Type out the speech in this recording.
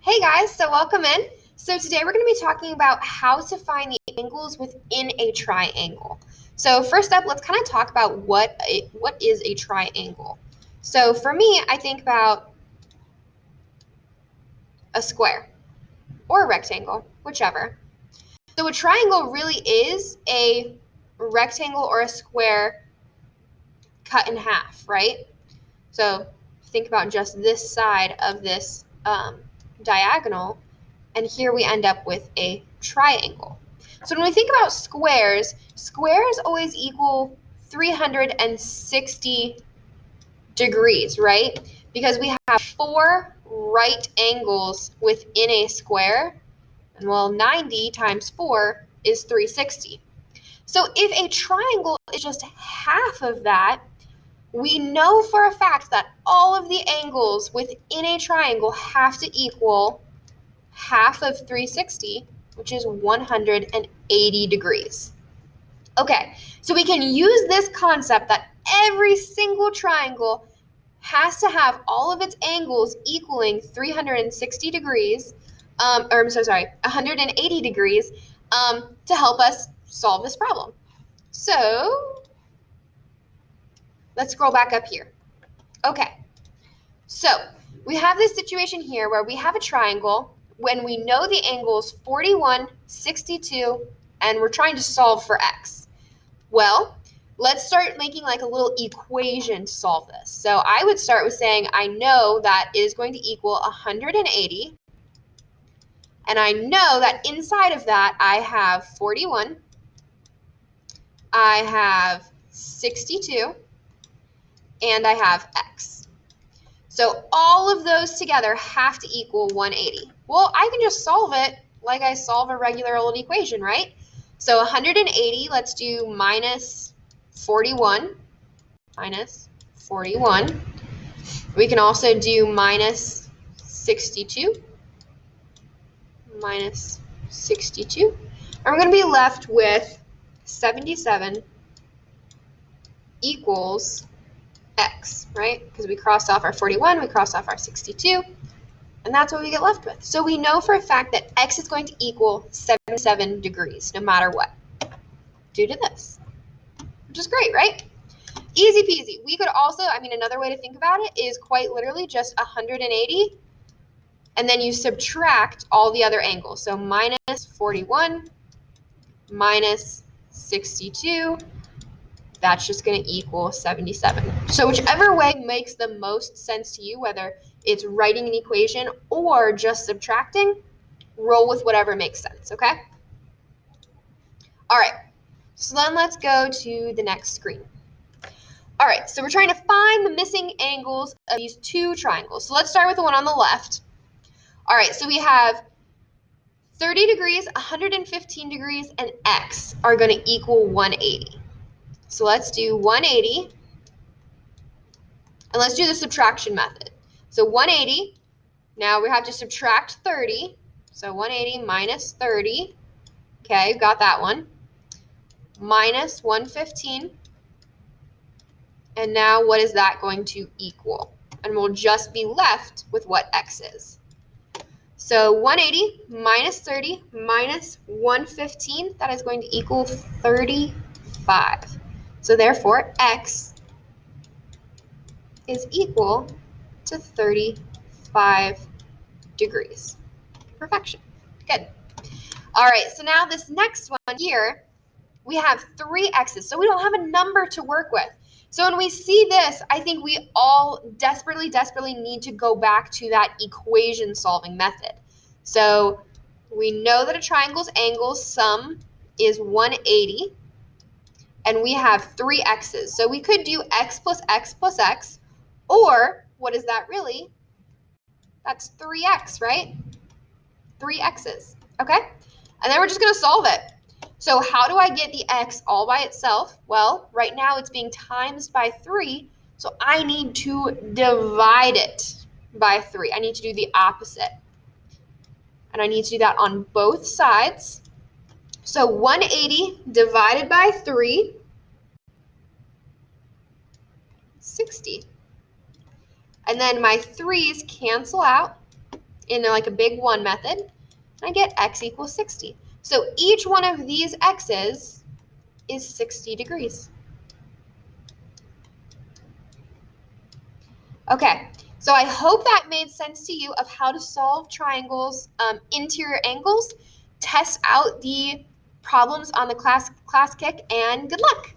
Hey guys, so welcome in. So today we're going to be talking about how to find the angles within a triangle. So first up, let's kind of talk about what is a triangle. So for me, I think about a square or a rectangle, whichever. So a triangle really is a rectangle or a square cut in half, right? So think about just this side of this diagonal, and here we end up with a triangle. So when we think about squares, squares always equal 360 degrees, right? Because we have 4 right angles within a square, and well, 90 times 4 is 360. So if a triangle is just half of that, we know for a fact that all of the angles within a triangle have to equal half of 360, which is 180 degrees. Okay, so we can use this concept that every single triangle has to have all of its angles equaling 360 degrees, 180 degrees, to help us solve this problem. So let's scroll back up here. Okay, so we have this situation here where we have a triangle when we know the angles 41, 62, and we're trying to solve for x. Well, let's start making like a little equation to solve this. So I would start with saying I know that it is going to equal 180, and I know that inside of that I have 41, I have 62, and I have x. So all of those together have to equal 180. Well, I can just solve it like I solve a regular old equation, right? So 180, let's do minus 41. Minus 41. We can also do minus 62. Minus 62. And we're going to be left with 77 equals x, right? Because we crossed off our 41, we crossed off our 62, and that's what we get left with. So we know for a fact that x is going to equal 77 degrees, no matter what, due to this, which is great, right? Easy peasy. We could also, another way to think about it is quite literally just 180, and then you subtract all the other angles. So minus 41, minus 62, that's just going to equal 77. So whichever way makes the most sense to you, whether it's writing an equation or just subtracting, roll with whatever makes sense, okay? All right, so then let's go to the next screen. All right, so we're trying to find the missing angles of these two triangles. So let's start with the one on the left. All right, so we have 30 degrees, 115 degrees, and x are going to equal 180. So let's do 180, and let's do the subtraction method. So 180, now we have to subtract 30. So 180 minus 30, okay, got that one, minus 115. And now what is that going to equal? And we'll just be left with what x is. So 180 minus 30 minus 115, that is going to equal 35. So therefore, x is equal to 35 degrees. Perfection. Good. All right, so now this next one here, we have 3 x's, so we don't have a number to work with. So when we see this, I think we all desperately need to go back to that equation solving method. So we know that a triangle's angle sum is 180, and we have 3 x's. So we could do x plus x plus x, or what is that really? That's 3x, right? 3 x's, okay? And then we're just going to solve it. So how do I get the x all by itself? Well, right now it's being times by 3, so I need to divide it by 3. I need to do the opposite. And I need to do that on both sides. So 180 divided by 3, 60. And then my 3's cancel out, in like a big 1 method, and I get x equals 60. So each one of these x's is 60 degrees. Okay, so I hope that made sense to you of how to solve triangles, interior angles. Test out the problems on the class kick, and good luck.